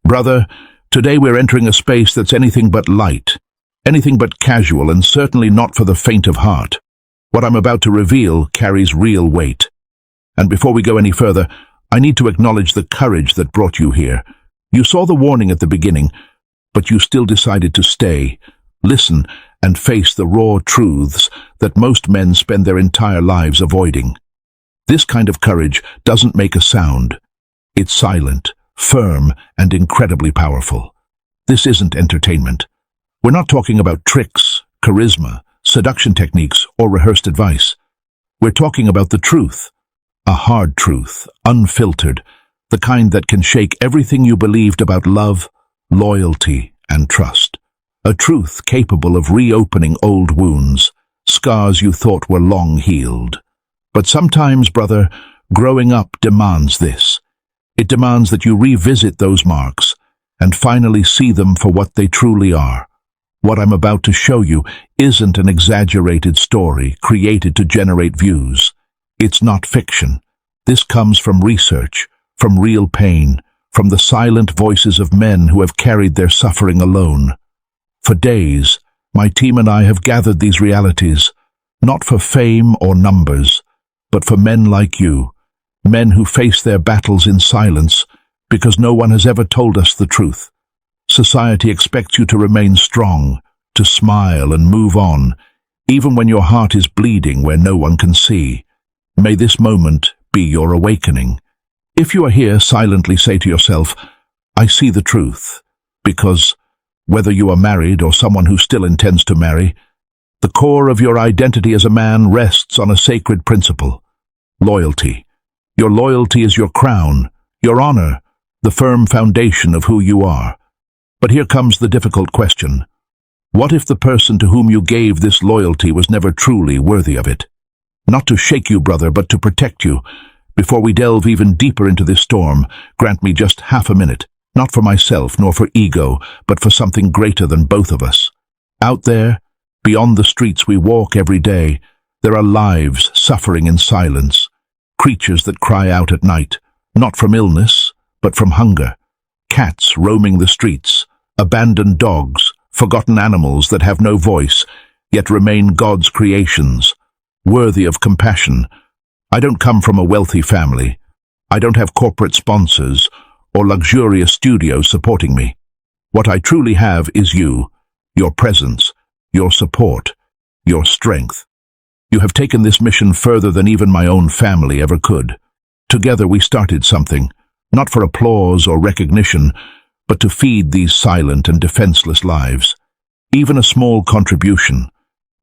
Brother, today we're entering a space that's anything but light, anything but casual, and certainly not for the faint of heart. What I'm about to reveal carries real weight. And before we go any further, I need to acknowledge the courage that brought you here. You saw the warning at the beginning, but you still decided to stay, listen, and face the raw truths that most men spend their entire lives avoiding. This kind of courage doesn't make a sound. It's silent, firm, and incredibly powerful. This isn't entertainment. We're not talking about tricks, charisma, seduction techniques, or rehearsed advice. We're talking about the truth. A hard truth, unfiltered, the kind that can shake everything you believed about love, loyalty, and trust. A truth capable of reopening old wounds, scars you thought were long healed. But sometimes, brother, growing up demands this. It demands that you revisit those marks and finally see them for what they truly are. What I'm about to show you isn't an exaggerated story created to generate views. It's not fiction. This comes from research, from real pain, from the silent voices of men who have carried their suffering alone. For days, my team and I have gathered these realities, not for fame or numbers, but for men like you, men who face their battles in silence because no one has ever told us the truth. Society expects you to remain strong, to smile and move on, even when your heart is bleeding where no one can see. May this moment be your awakening. If you are here, silently say to yourself, I see the truth, because whether you are married or someone who still intends to marry, the core of your identity as a man rests on a sacred principle: loyalty. Your loyalty is your crown, your honor, the firm foundation of who you are. But here comes the difficult question. What if the person to whom you gave this loyalty was never truly worthy of it? Not to shake you, brother, but to protect you. Before we delve even deeper into this storm, grant me just half a minute, not for myself nor for ego, but for something greater than both of us. Out there, beyond the streets we walk every day, there are lives suffering in silence, creatures that cry out at night, not from illness, but from hunger. Cats roaming the streets, abandoned dogs, forgotten animals that have no voice, yet remain God's creations, worthy of compassion. I don't come from a wealthy family. I don't have corporate sponsors or luxurious studios supporting me. What I truly have is you, your presence, your support, your strength. You have taken this mission further than even my own family ever could. Together we started something, not for applause or recognition, but to feed these silent and defenseless lives. Even a small contribution,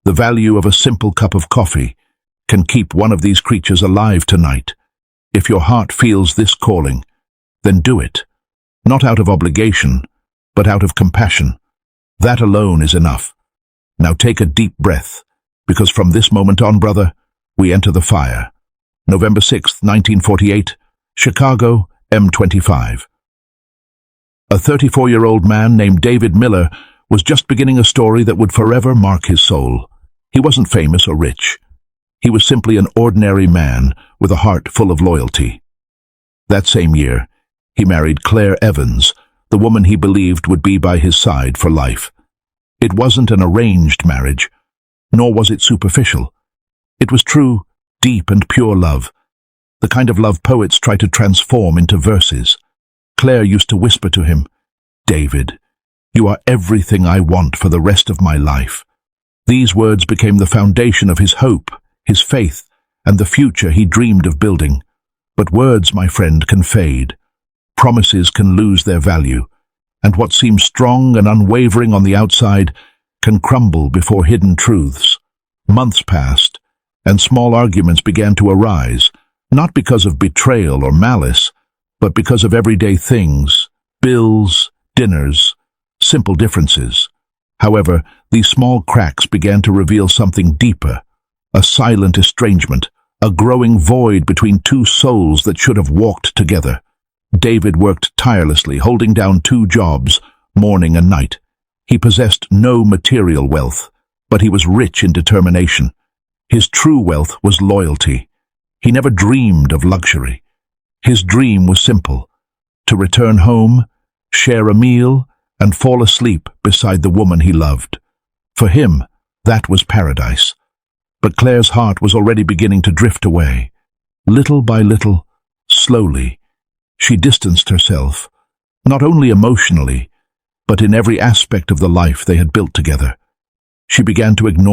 the value of a simple cup of coffee, can keep one of these creatures alive tonight. If your heart feels this calling, then do it. Not out of obligation, but out of compassion. That alone is enough. Now take a deep breath, because from this moment on, brother, we enter the fire. November 6th, 1948, Chicago, M25. A 34-year-old man named David Miller was just beginning a story that would forever mark his soul. He wasn't famous or rich. He was simply an ordinary man with a heart full of loyalty. That same year, he married Claire Evans, the woman he believed would be by his side for life. It wasn't an arranged marriage, nor was it superficial. It was true, deep and pure love, the kind of love poets try to transform into verses. Claire used to whisper to him, "David, you are everything I want for the rest of my life." These words became the foundation of his hope, his faith, and the future he dreamed of building. But words, my friend, can fade. Promises can lose their value, and what seems strong and unwavering on the outside can crumble before hidden truths. Months passed, and small arguments began to arise, not because of betrayal or malice, but because of everyday things, bills, dinners, simple differences. However, these small cracks began to reveal something deeper, a silent estrangement, a growing void between two souls that should have walked together. David worked tirelessly, holding down 2 jobs, morning and night. He possessed no material wealth, but he was rich in determination. His true wealth was loyalty. He never dreamed of luxury. His dream was simple: to return home, share a meal, and fall asleep beside the woman he loved. For him, that was paradise. But Claire's heart was already beginning to drift away. Little by little, slowly, she distanced herself, not only emotionally, but in every aspect of the life they had built together. She began to ignore